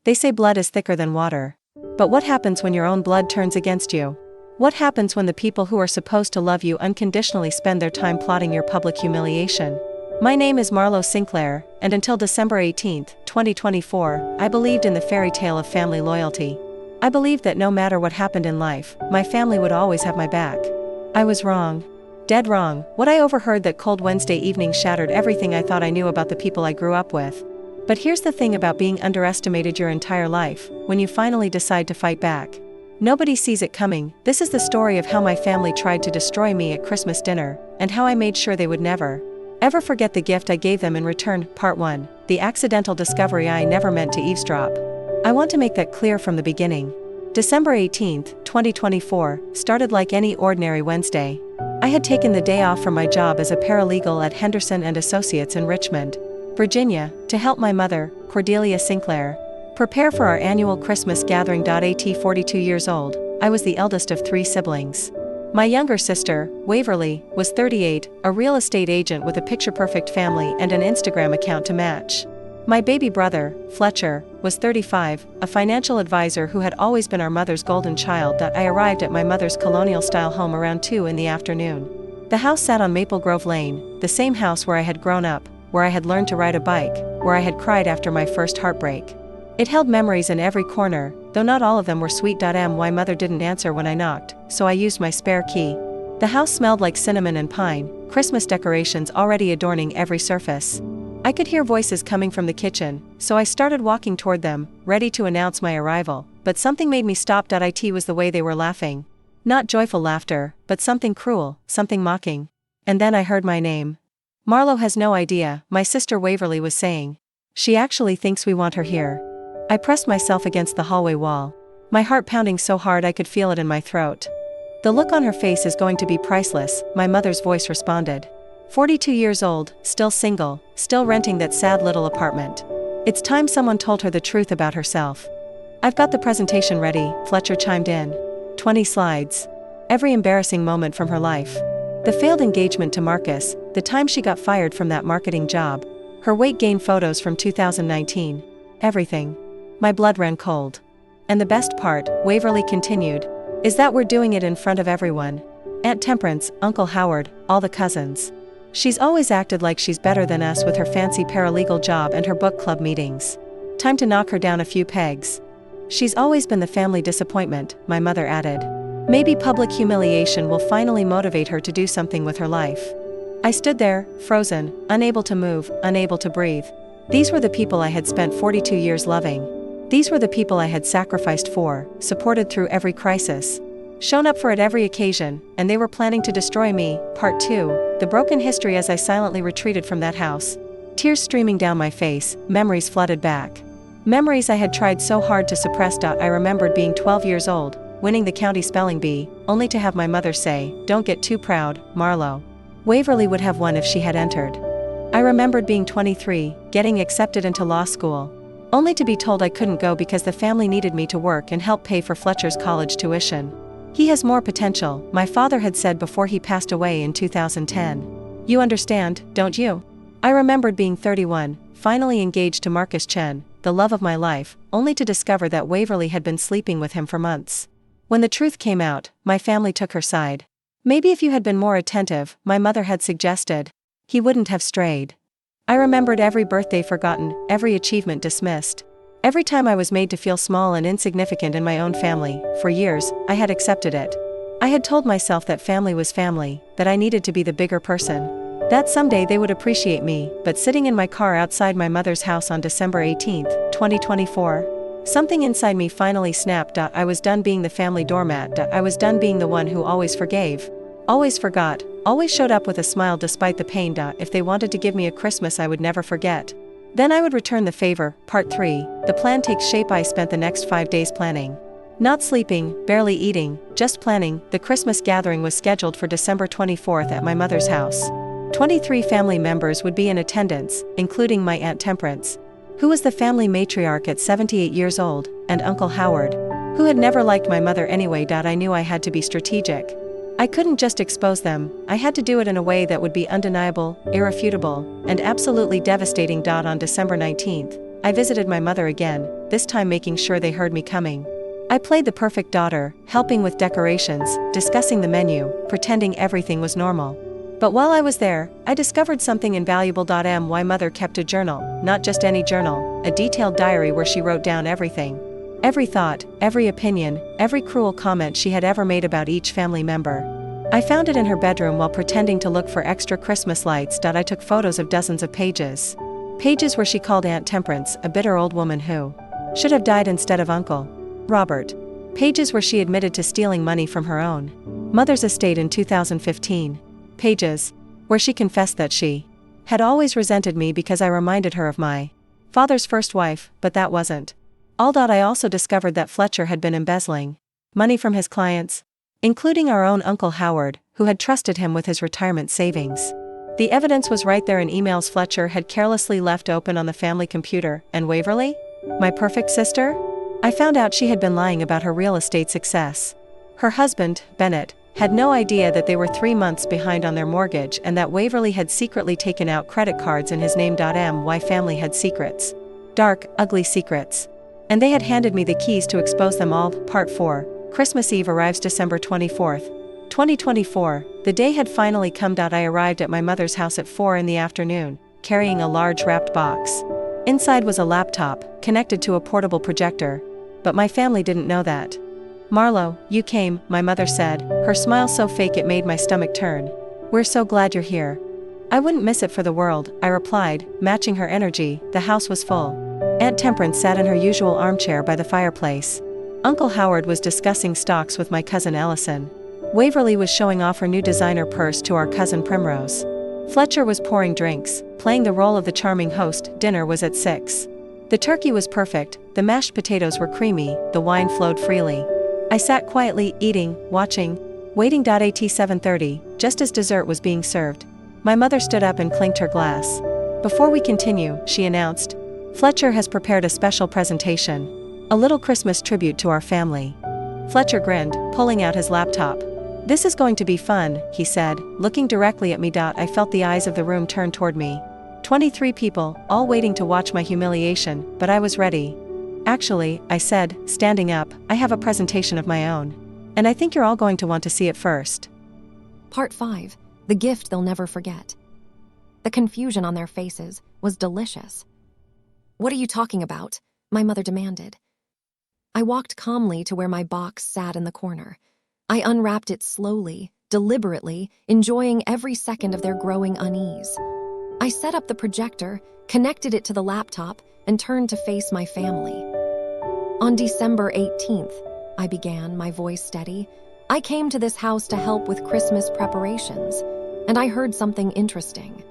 They say blood is thicker than water. But what happens when your own blood turns against you? What happens when the people who are supposed to love you unconditionally spend their time plotting your public humiliation? My name is Marlo Sinclair, and until December 18, 2024, I believed in the fairy tale of family loyalty. I believed that no matter what happened in life, my family would always have my back. I was wrong. Dead wrong. What I overheard that cold Wednesday evening shattered everything I thought I knew about the people I grew up with. But here's the thing about being underestimated your entire life: when you finally decide to fight back, nobody sees it coming. This is the story of how my family tried to destroy me at Christmas dinner, and how I made sure they would never, ever forget the gift I gave them in return. Part 1. The accidental discovery. I never meant to eavesdrop. I want to make that clear from the beginning. December 18, 2024, started like any ordinary Wednesday. I had taken the day off from my job as a paralegal at Henderson and Associates in Richmond, Virginia, to help my mother, Cordelia Sinclair, prepare for our annual Christmas gathering. At 42 years old, I was the eldest of 3 siblings. My younger sister, Waverly, was 38, a real estate agent with a picture-perfect family and an Instagram account to match. My baby brother, Fletcher, was 35, a financial advisor who had always been our mother's golden child. I arrived at my mother's colonial-style home around 2 in the afternoon. The house sat on Maple Grove Lane, the same house where I had grown up, where I had learned to ride a bike, where I had cried after my first heartbreak. It held memories in every corner, though not all of them were sweet. My mother didn't answer when I knocked, so I used my spare key. The house smelled like cinnamon and pine, Christmas decorations already adorning every surface. I could hear voices coming from the kitchen, so I started walking toward them, ready to announce my arrival, but something made me stop. It was the way they were laughing. Not joyful laughter, but something cruel, something mocking. And then I heard my name. "Marlo has no idea," my sister Waverly was saying. "She actually thinks we want her here." I pressed myself against the hallway wall, my heart pounding so hard I could feel it in my throat. "The look on her face is going to be priceless," my mother's voice responded. 42 years old, still single, still renting that sad little apartment. It's time someone told her the truth about herself. "I've got the presentation ready," Fletcher chimed in. 20 slides. Every embarrassing moment from her life. The failed engagement to Marcus, the time she got fired from that marketing job, her weight gain photos from 2019. Everything. My blood ran cold. "And the best part," Waverly continued, "is that we're doing it in front of everyone. Aunt Temperance, Uncle Howard, all the cousins. She's always acted like she's better than us with her fancy paralegal job and her book club meetings. Time to knock her down a few pegs. She's always been the family disappointment," my mother added. "Maybe public humiliation will finally motivate her to do something with her life." I stood there, frozen, unable to move, unable to breathe. These were the people I had spent 42 years loving. These were the people I had sacrificed for, supported through every crisis, shown up for at every occasion, and they were planning to destroy me. Part 2. The broken history. As I silently retreated from that house, tears streaming down my face, memories flooded back. Memories I had tried so hard to suppress. I remembered being 12 years old, winning the county spelling bee, only to have my mother say, "Don't get too proud, Marlo. Waverly would have won if she had entered." I remembered being 23, getting accepted into law school, only to be told I couldn't go because the family needed me to work and help pay for Fletcher's college tuition. "He has more potential," my father had said before he passed away in 2010. "You understand, don't you?" I remembered being 31, finally engaged to Marcus Chen, the love of my life, only to discover that Waverly had been sleeping with him for months. When the truth came out, my family took her side. "Maybe if you had been more attentive," my mother had suggested, "he wouldn't have strayed." I remembered every birthday forgotten, every achievement dismissed. Every time I was made to feel small and insignificant in my own family. For years, I had accepted it. I had told myself that family was family, that I needed to be the bigger person, that someday they would appreciate me. But sitting in my car outside my mother's house on December 18, 2024, something inside me finally snapped. I was done being the family doormat. I was done being the one who always forgave, always forgot, always showed up with a smile despite the pain. If they wanted to give me a Christmas I would never forget, then I would return the favor. Part 3. The plan takes shape. I spent the next 5 days planning. Not sleeping, barely eating, just planning. The Christmas gathering was scheduled for December 24th at my mother's house. 23 family members would be in attendance, including my Aunt Temperance, who was the family matriarch at 78 years old, and Uncle Howard, who had never liked my mother anyway. I knew I had to be strategic. I couldn't just expose them, I had to do it in a way that would be undeniable, irrefutable, and absolutely devastating. On December 19th, I visited my mother again, this time making sure they heard me coming. I played the perfect daughter, helping with decorations, discussing the menu, pretending everything was normal. But while I was there, I discovered something invaluable. My mother kept a journal, not just any journal, a detailed diary where she wrote down everything. Every thought, every opinion, every cruel comment she had ever made about each family member. I found it in her bedroom while pretending to look for extra Christmas lights. I took photos of dozens of pages. Pages where she called Aunt Temperance a bitter old woman who should have died instead of Uncle Robert. Pages where she admitted to stealing money from her own mother's estate in 2015. Pages where she confessed that she had always resented me because I reminded her of my father's first wife, but that wasn't all. I also discovered that Fletcher had been embezzling money from his clients, including our own Uncle Howard, who had trusted him with his retirement savings. The evidence was right there in emails Fletcher had carelessly left open on the family computer. And Waverly, my perfect sister? I found out she had been lying about her real estate success. Her husband, Bennett, had no idea that they were 3 months behind on their mortgage and that Waverly had secretly taken out credit cards in his name. My family had secrets. Dark, ugly secrets. And they had handed me the keys to expose them all. Part 4. Christmas Eve arrives December 24th, 2024. The day had finally come. I arrived at my mother's house at 4 in the afternoon, carrying a large wrapped box. Inside was a laptop, connected to a portable projector. But my family didn't know that. "Marlo, you came," my mother said, her smile so fake it made my stomach turn. "We're so glad you're here." "I wouldn't miss it for the world," I replied, matching her energy. The house was full. Aunt Temperance sat in her usual armchair by the fireplace. Uncle Howard was discussing stocks with my cousin Ellison. Waverly was showing off her new designer purse to our cousin Primrose. Fletcher was pouring drinks, playing the role of the charming host. Dinner was at 6. The turkey was perfect, the mashed potatoes were creamy, the wine flowed freely. I sat quietly, eating, watching, waiting. At 7:30, just as dessert was being served, my mother stood up and clinked her glass. "Before we continue," she announced, "Fletcher has prepared a special presentation. A little Christmas tribute to our family." Fletcher grinned, pulling out his laptop. "This is going to be fun," he said, looking directly at me. I felt the eyes of the room turn toward me. 23 people, all waiting to watch my humiliation, but I was ready. "Actually," I said, standing up, "I have a presentation of my own. And I think you're all going to want to see it first." Part 5. The gift they'll never forget. The confusion on their faces was delicious. "What are you talking about?" my mother demanded. I walked calmly to where my box sat in the corner. I unwrapped it slowly, deliberately, enjoying every second of their growing unease. I set up the projector, connected it to the laptop, and turned to face my family. "On December 18th, I began, my voice steady, "I came to this house to help with Christmas preparations, and I heard something interesting."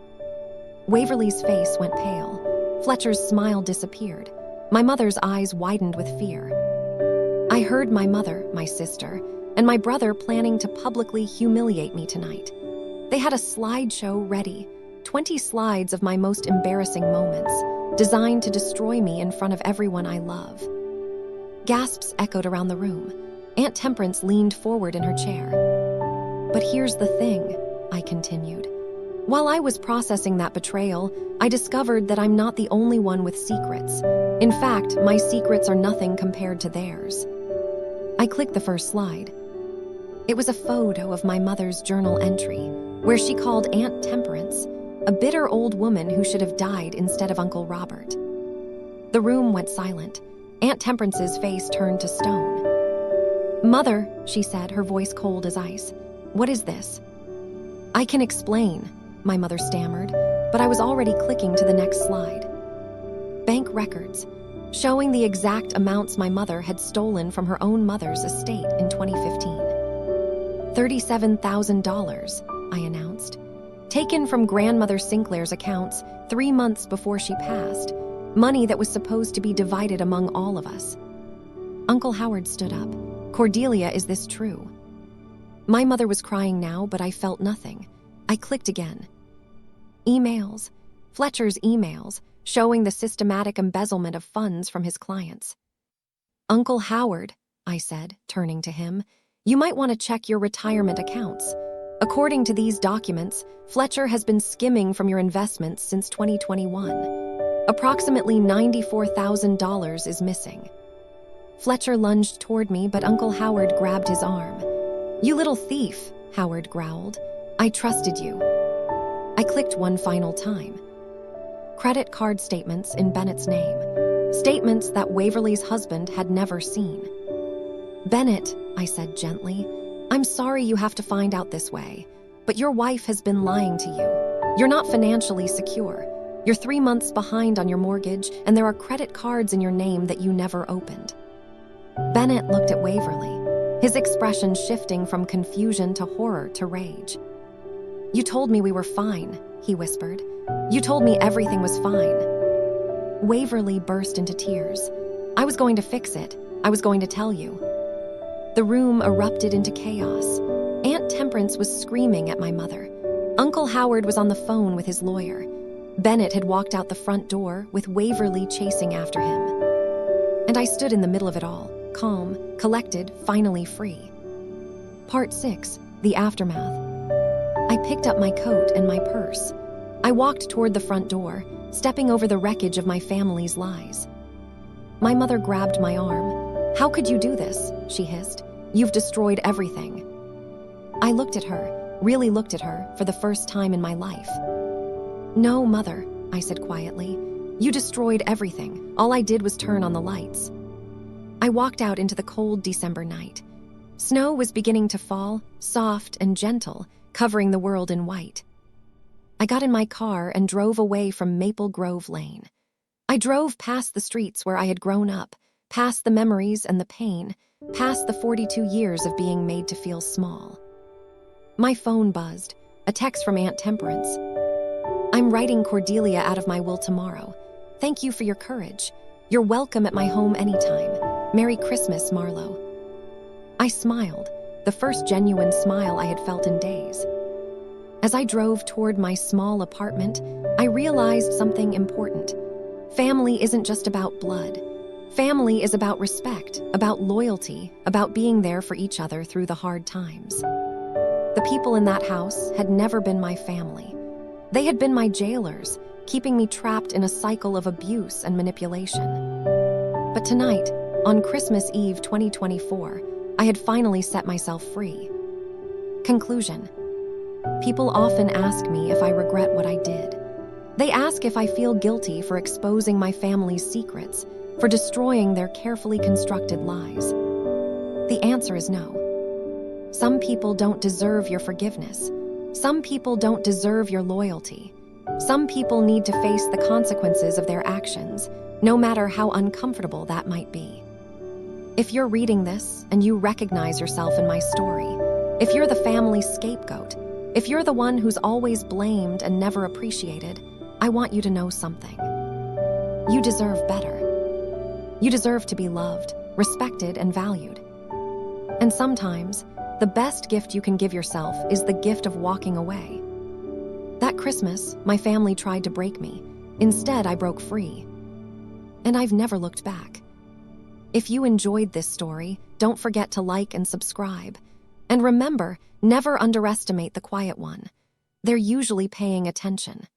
Waverly's face went pale. Fletcher's smile disappeared. My mother's eyes widened with fear. "I heard my mother, my sister, and my brother planning to publicly humiliate me tonight. They had a slideshow ready, 20 slides of my most embarrassing moments, designed to destroy me in front of everyone I love." Gasps echoed around the room. Aunt Temperance leaned forward in her chair. "But here's the thing," I continued. "While I was processing that betrayal, I discovered that I'm not the only one with secrets. In fact, my secrets are nothing compared to theirs." I clicked the first slide. It was a photo of my mother's journal entry, where she called Aunt Temperance a bitter old woman who should have died instead of Uncle Robert. The room went silent. Aunt Temperance's face turned to stone. "Mother," she said, her voice cold as ice, "what is this?" "I can explain," my mother stammered, but I was already clicking to the next slide. Bank records, showing the exact amounts my mother had stolen from her own mother's estate in 2015. $37,000, I announced. Taken from grandmother Sinclair's accounts 3 months before she passed, money that was supposed to be divided among all of us. Uncle Howard stood up. "Cordelia, is this true?" My mother was crying now, but I felt nothing. I clicked again. Emails. Fletcher's emails, showing the systematic embezzlement of funds from his clients. "Uncle Howard," I said, turning to him, "you might want to check your retirement accounts. According to these documents, Fletcher has been skimming from your investments since 2021. Approximately $94,000 is missing. Fletcher lunged toward me, but Uncle Howard grabbed his arm. "You little thief," Howard growled. "I trusted you." I clicked one final time. Credit card statements in Bennett's name. Statements that Waverly's husband had never seen. "Bennett," I said gently, "I'm sorry you have to find out this way, but your wife has been lying to you. You're not financially secure. You're 3 months behind on your mortgage, and there are credit cards in your name that you never opened." Bennett looked at Waverly, his expression shifting from confusion to horror to rage. "You told me we were fine," he whispered. "You told me everything was fine." Waverly burst into tears. "I was going to fix it. I was going to tell you." The room erupted into chaos. Aunt Temperance was screaming at my mother. Uncle Howard was on the phone with his lawyer. Bennett had walked out the front door with Waverly chasing after him. And I stood in the middle of it all, calm, collected, finally free. Part 6, the aftermath. I picked up my coat and my purse. I walked toward the front door, stepping over the wreckage of my family's lies. My mother grabbed my arm. "How could you do this?" she hissed. "You've destroyed everything." I looked at her, really looked at her, for the first time in my life. "No, Mother," I said quietly. "You destroyed everything. All I did was turn on the lights." I walked out into the cold December night. Snow was beginning to fall, soft and gentle, covering the world in white. I got in my car and drove away from Maple Grove Lane. I drove past the streets where I had grown up, past the memories and the pain, past the 42 years of being made to feel small. My phone buzzed, a text from Aunt Temperance. "I'm writing Cordelia out of my will tomorrow. Thank you for your courage. You're welcome at my home anytime. Merry Christmas, Marlo." I smiled, the first genuine smile I had felt in days. As I drove toward my small apartment, I realized something important. Family isn't just about blood. Family is about respect, about loyalty, about being there for each other through the hard times. The people in that house had never been my family. They had been my jailers, keeping me trapped in a cycle of abuse and manipulation. But tonight, on Christmas Eve 2024, I had finally set myself free. Conclusion. People often ask me if I regret what I did. They ask if I feel guilty for exposing my family's secrets, for destroying their carefully constructed lies. The answer is no. Some people don't deserve your forgiveness. Some people don't deserve your loyalty. Some people need to face the consequences of their actions, no matter how uncomfortable that might be. If you're reading this and you recognize yourself in my story, if you're the family's scapegoat, if you're the one who's always blamed and never appreciated, I want you to know something. You deserve better. You deserve to be loved, respected, and valued. And sometimes, the best gift you can give yourself is the gift of walking away. That Christmas, my family tried to break me. Instead, I broke free. And I've never looked back. If you enjoyed this story, don't forget to like and subscribe. And remember, never underestimate the quiet one. They're usually paying attention.